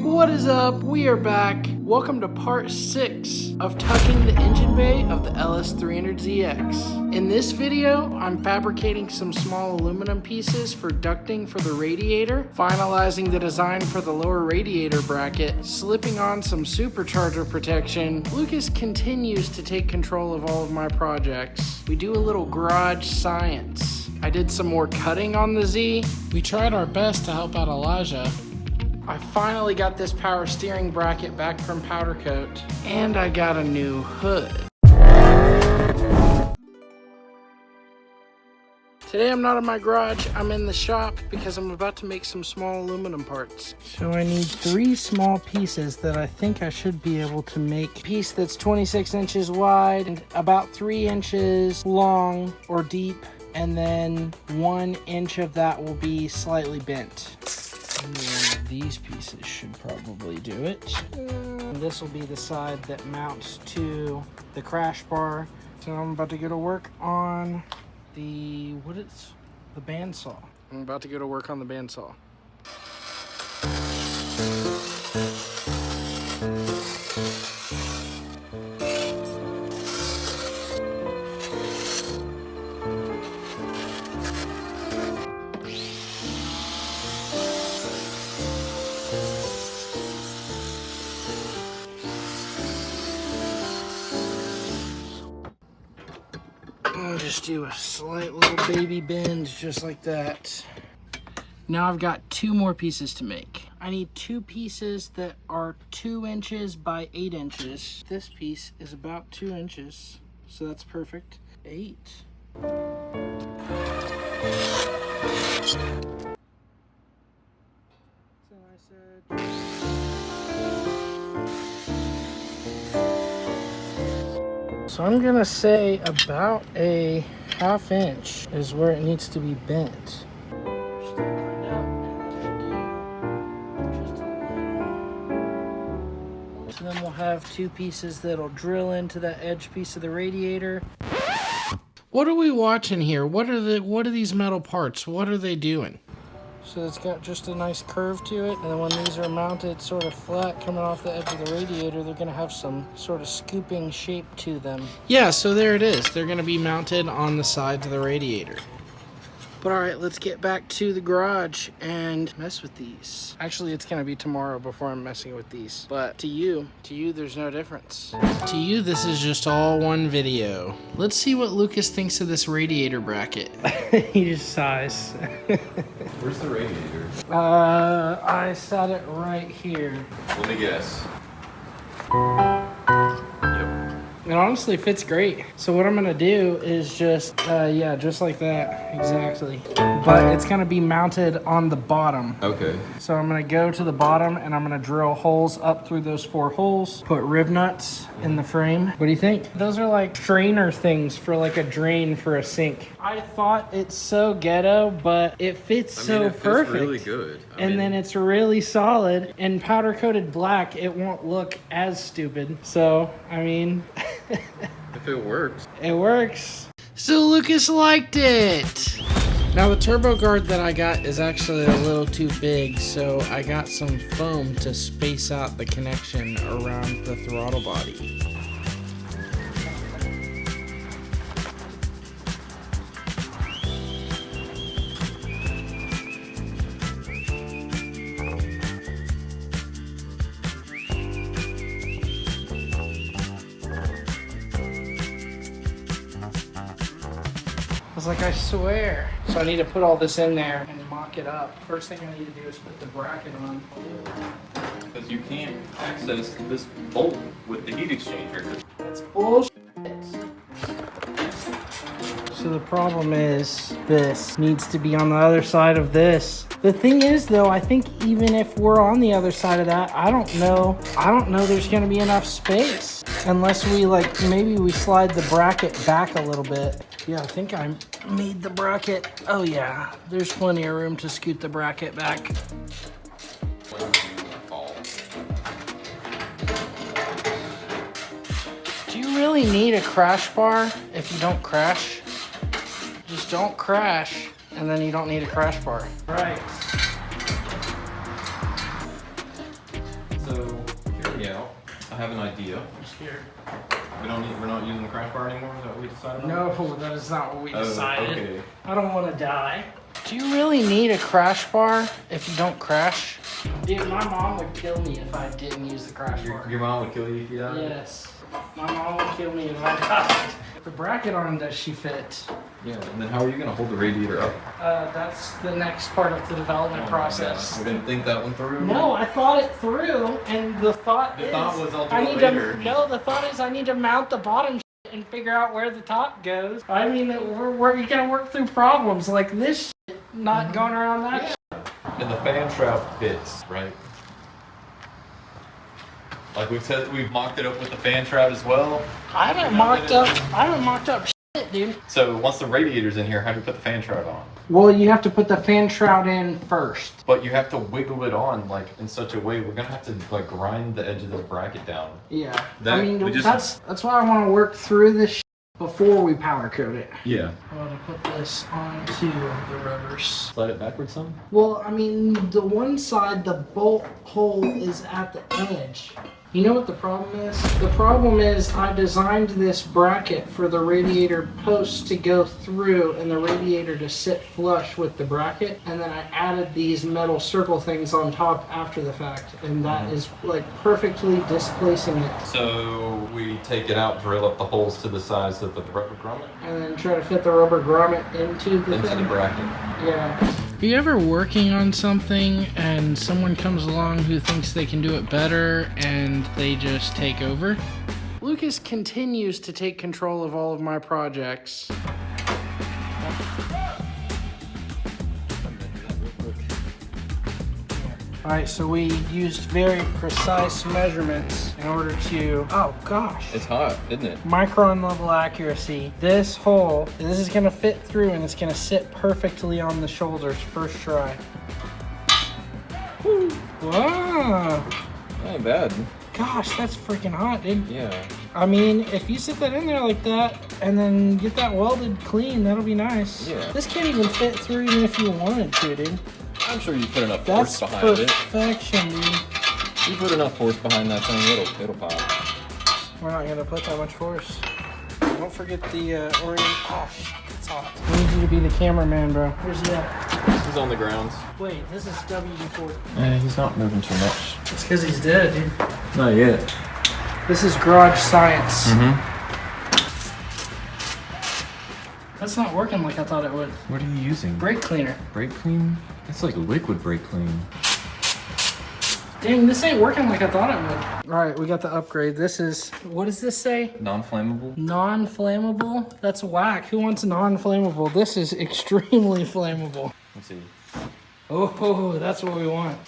What is up? We are back. Welcome to part 6 of tucking the engine bay of the LS300ZX. In this video, I'm fabricating some small aluminum pieces for ducting for the radiator, finalizing the design for the lower radiator bracket, slipping on some supercharger protection. Lucas continues to take control of all of my projects. We do a little garage science. I did some more cutting on the Z. We tried our best to help out Elijah. I finally got this power steering bracket back from powder coat, and I got a new hood. Today I'm not in my garage, I'm in the shop because I'm about to make some small aluminum parts. So I need 3 small pieces that I think I should be able to make. A piece that's 26 inches wide and about 3 inches long or deep, and then 1 inch of that will be slightly bent. One of these pieces should probably do it. This will be the side that mounts to the crash bar. So I'm about to go to work on the bandsaw. I'm about to go to work on the bandsaw. I'll just do a slight little baby bend just like that. Now I've got 2 more pieces to make. I need 2 pieces that are 2 inches by 8 inches. This piece is about 2 inches, so that's perfect. 8. So I said... So I'm gonna say about a 1/2 inch is where it needs to be bent. So then we'll have 2 pieces that'll drill into that edge piece of the radiator. What are we watching here? What are these metal parts? What are they doing? So it's got just a nice curve to it, and then when these are mounted sort of flat coming off the edge of the radiator, they're gonna have some sort of scooping shape to them. Yeah, so there it is. They're gonna be mounted on the sides of the radiator. But all right, let's get back to the garage and mess with these. Actually, it's gonna be tomorrow before I'm messing with these. But to you, there's no difference. To you, this is just all one video. Let's see what Lucas thinks of this radiator bracket. He just sighs. Where's the radiator? I set it right here. Let me guess. It honestly fits great. So what I'm gonna do is just, yeah, just like that, exactly. But it's gonna be mounted on the bottom. Okay. So I'm gonna go to the bottom and I'm gonna drill holes up through those 4 holes, put rib nuts in the frame. What do you think? Those are like strainer things for like a drain for a sink. I thought it's so ghetto, but it fits so perfect. It's really good. And then it's really solid, and powder coated black, it won't look as stupid. So, I mean... If it works. It works. So Lucas liked it. Now the turbo guard that I got is actually a little too big, so I got some foam to space out the connection around the throttle body. Like, I swear. So I need to put all this in there and mock it up. First thing I need to do is put the bracket on. Because you can't access this bolt with the heat exchanger. That's bullshit. So the problem is this needs to be on the other side of this. The thing is though, I think even if we're on the other side of that, I don't know there's gonna be enough space. Unless we maybe we slide the bracket back a little bit. Yeah, I think I made the bracket. Oh yeah, there's plenty of room to scoot the bracket back. Do you really need a crash bar if you don't crash? Just don't crash, and then you don't need a crash bar. Right. Yeah, I have an idea. I'm scared. We're not using the crash bar anymore? Is that what we decided on? No, that is not what we decided. Okay. I don't want to die. Do you really need a crash bar if you don't crash? Dude, my mom would kill me if I didn't use the crash bar. Your mom would kill you if you died? Yes. My mom would kill me if I died. The bracket on does she fit? Yeah, and then how are you going to hold the radiator up? That's the next part of the development process. We didn't think that one through? No, I thought it through, and the thought was I'll do it later. the thought is I need to mount the bottom and figure out where the top goes. I mean, you gotta work through problems like this not going around that. And the fan shroud fits, right? Like we've mocked it up with the fan shroud as well. I haven't mocked up shit, dude. So once the radiator's in here, how do you put the fan shroud on? Well, you have to put the fan shroud in first. But you have to wiggle it on like in such a way. We're gonna have to like grind the edge of this bracket down. Yeah. That's why I want to work through this shit before we powder coat it. Yeah. I want to put this onto the rubbers. Slide it backwards some? Well, I mean, the one side, the bolt hole is at the edge. You know what the problem is? The problem is I designed this bracket for the radiator post to go through and the radiator to sit flush with the bracket, and then I added these metal circle things on top after the fact, and that is like perfectly displacing it. So we take it out, drill up the holes to the size of the rubber grommet, and then try to fit the rubber grommet into the bracket. Yeah. Are you ever working on something and someone comes along who thinks they can do it better and they just take over? Lucas continues to take control of all of my projects. Alright, so we used very precise measurements in order to, oh gosh. It's hot, isn't it? Micron level accuracy. This hole, this is gonna fit through and it's gonna sit perfectly on the shoulders first try. Woo. Wow. Not bad. Gosh, that's freaking hot, dude. Yeah. I mean, if you sit that in there like that and then get that welded clean, that'll be nice. Yeah. This can't even fit through even if you wanted to, dude. I'm sure you put enough force behind it. That's perfection, dude. You put enough force behind that thing, it'll pop. We're not gonna put that much force. Don't forget the orient. Oh shit, it's hot. I need you to be the cameraman, bro. Where's he at? He's on the ground. Wait, this is WD-40. Yeah, he's not moving too much. It's because he's dead, dude. Not yet. This is garage science. Mm-hmm. That's not working like I thought it would. What are you using? Brake cleaner. Brake clean? It's like liquid brake clean. Dang, this ain't working like I thought it would. All right, we got the upgrade. This is, what does this say? Non-flammable? Non-flammable? That's whack. Who wants non-flammable? This is extremely flammable. Let's see. Oh, that's what we want.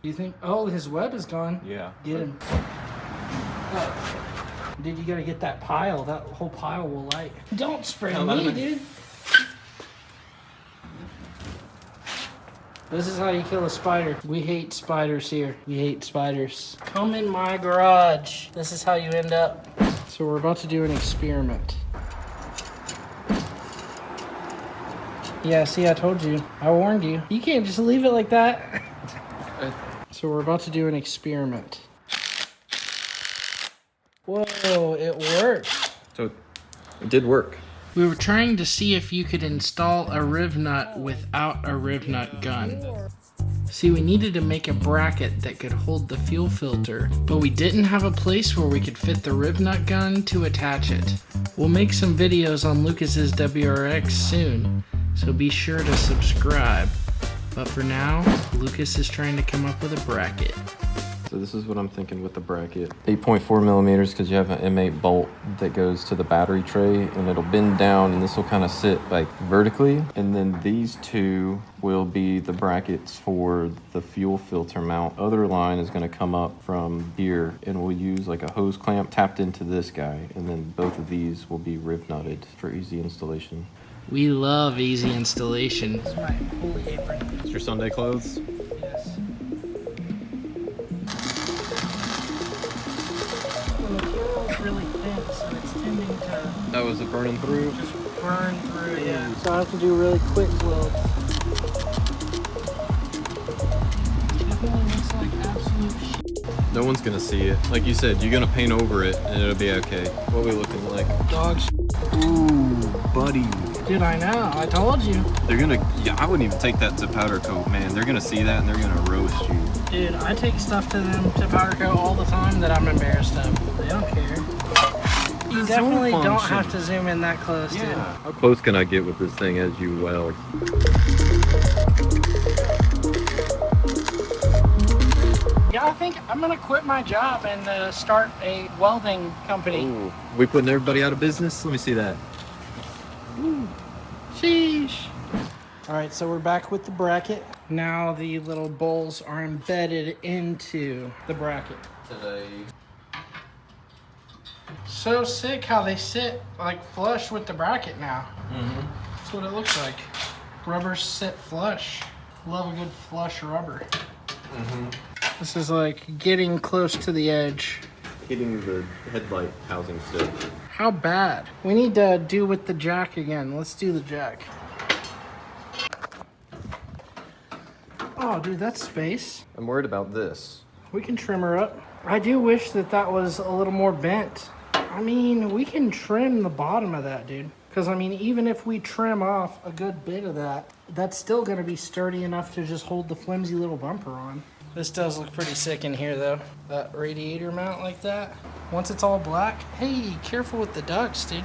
You think? Oh, his web is gone. Yeah. Get him. Oh. Dude, you gotta get that pile. That whole pile will light. Don't spray me, dude. This is how you kill a spider. We hate spiders here. We hate spiders. Come in my garage. This is how you end up. So we're about to do an experiment. Yeah, see, I told you. I warned you. You can't just leave it like that. So we're about to do an experiment. Whoa, it worked. So it did work. We were trying to see if you could install a riv nut without a riv nut gun. See, we needed to make a bracket that could hold the fuel filter, but we didn't have a place where we could fit the riv nut gun to attach it. We'll make some videos on Lucas's WRX soon, so be sure to subscribe. But for now, Lucas is trying to come up with a bracket. So this is what I'm thinking with the bracket. 8.4 millimeters because you have an M8 bolt that goes to the battery tray and it'll bend down and this will kind of sit like vertically. And then these two will be the brackets for the fuel filter mount. Other line is going to come up from here and we'll use like a hose clamp tapped into this guy. And then both of these will be riv nutted for easy installation. We love easy installation. It's my holy apron. It's your Sunday clothes? Yes. The material's really thin, so it's tending to... That was it burning through? Just burn through, yeah. So I have to do really quick welds. It definitely looks like absolute No one's gonna see it. Like you said, you're gonna paint over it and it'll be okay. What are we looking like? Dog shit. Ooh, buddy. Dude, I know. I told you. They're gonna, yeah, I wouldn't even take that to powder coat, man. They're gonna see that and they're gonna roast you. Dude, I take stuff to them to powder coat all the time that I'm embarrassed of. They don't care. You definitely don't have to zoom in that close, dude. How close can I get with this thing as you weld? Yeah, I think I'm gonna quit my job and start a welding company. Ooh, we putting everybody out of business? Let me see that. Ooh. Sheesh. All right, so we're back with the bracket. Now the little bowls are embedded into the bracket. Today. So sick how they sit like flush with the bracket now. Mm-hmm. That's what it looks like. Rubbers sit flush. Love a good flush rubber. Mm-hmm. This is like getting close to the edge. Hitting the headlight housing stick. How bad? We need to do with the jack again. Let's do the jack. Oh, dude, that's space. I'm worried about this. We can trim her up. I do wish that that was a little more bent. I mean, we can trim the bottom of that, dude. Because, I mean, even if we trim off a good bit of that, that's still going to be sturdy enough to just hold the flimsy little bumper on. This does look pretty sick in here, though. That radiator mount like that. Once it's all black, hey, careful with the ducts, dude.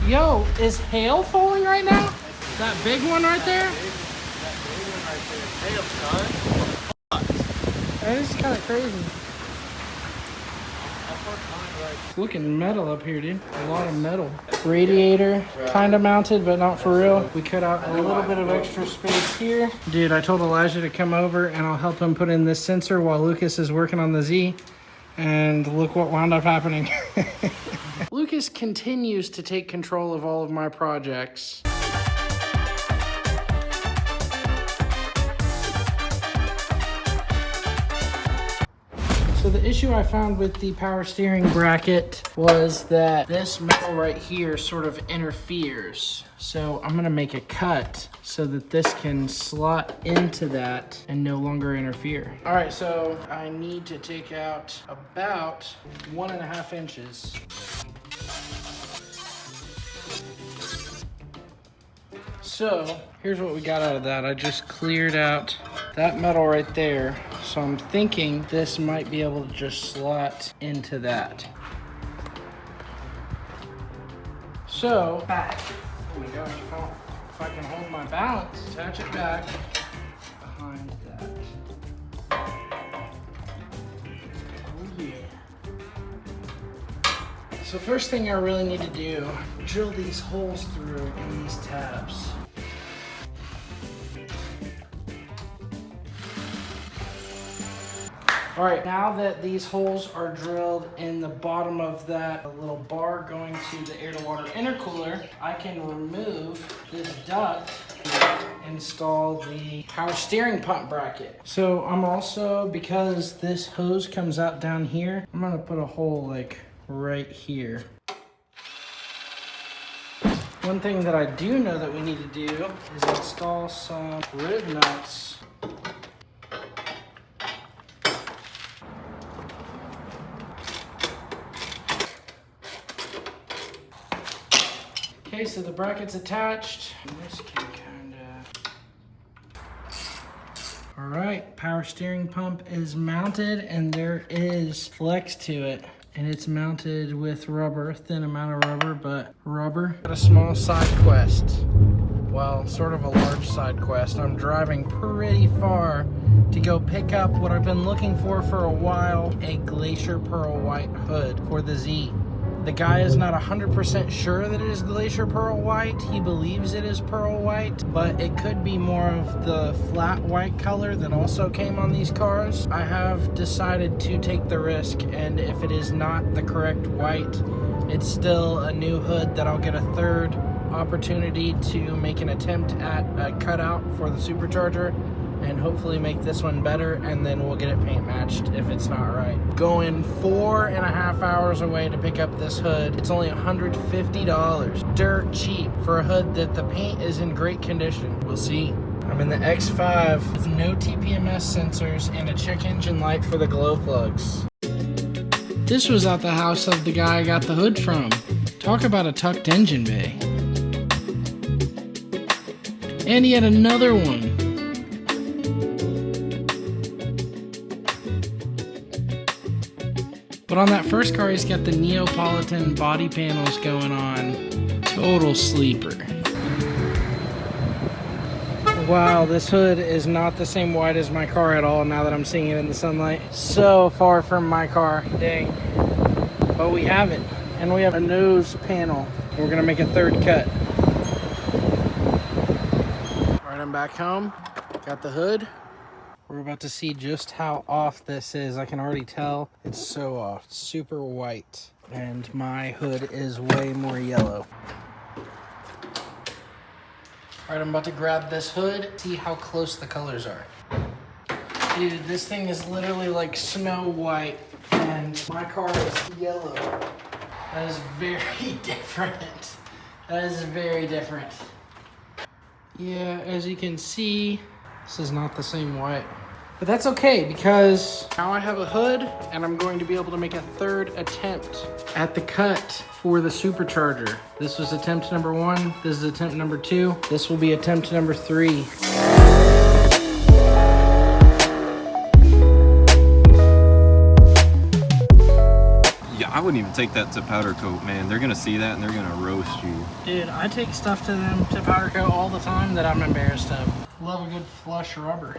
Yo, is hail falling right now? That big one right there? That is kind of crazy. It's looking metal up here, dude. A lot of metal. Radiator, kind of mounted, but not for real. We cut out a little bit of extra space here. Dude, I told Elijah to come over and I'll help him put in this sensor while Lucas is working on the Z. And look what wound up happening. Lucas continues to take control of all of my projects. So the issue I found with the power steering bracket was that this metal right here sort of interferes. So I'm gonna make a cut so that this can slot into that and no longer interfere. All right, so I need to take out about 1.5 inches. So here's what we got out of that. I just cleared out that metal right there. So I'm thinking this might be able to just slot into that. So back. Oh my gosh, if I can hold my balance, attach it back behind that. Oh yeah. So first thing I really need to do, drill these holes through in these tabs. All right, now that these holes are drilled in the bottom of that little bar going to the air-to-water intercooler, I can remove this duct and install the power steering pump bracket. So I'm also, because this hose comes out down here, I'm gonna put a hole like right here. One thing that I do know that we need to do is install some rib nuts. Okay, so the bracket's attached. This can all right, power steering pump is mounted and there is flex to it. And it's mounted with rubber, thin amount of rubber, but rubber. Got a small side quest. well, sort of a large side quest. I'm driving pretty far to go pick up what I've been looking for a while, a Glacier Pearl White hood for the Z. The guy is not 100% sure that it is Glacier Pearl White. He believes it is Pearl White, but it could be more of the flat white color that also came on these cars. I have decided to take the risk, and if it is not the correct white, it's still a new hood that I'll get a third opportunity to make an attempt at a cutout for the supercharger and hopefully make this one better, and then we'll get it paint matched if it's not right. Going 4.5 hours away to pick up this hood. It's only $150. Dirt cheap for a hood that the paint is in great condition. We'll see. I'm in the X5 with no TPMS sensors and a check engine light for the glow plugs. This was at the house of the guy I got the hood from. Talk about a tucked engine bay. And he had another one. But on that first car, he's got the Neapolitan body panels going on. Total sleeper. Wow, this hood is not the same white as my car at all now that I'm seeing it in the sunlight. So far from my car, dang. But we have it. And we have a nose panel. We're gonna make a third cut. All right, I'm back home. Got the hood. We're about to see just how off this is. I can already tell it's so off. It's super white. And my hood is way more yellow. All right, I'm about to grab this hood, see how close the colors are. Dude, this thing is literally like snow white, and my car is yellow. That is very different. That is very different. Yeah, as you can see, this is not the same white. But that's okay, because now I have a hood and I'm going to be able to make a third attempt at the cut for the supercharger. This was attempt number 1. This is attempt number 2. This will be attempt number 3. Yeah, I wouldn't even take that to powder coat, man. They're gonna see that and they're gonna roast you. Dude, I take stuff to them to powder coat all the time that I'm embarrassed of. Love a good flush rubber.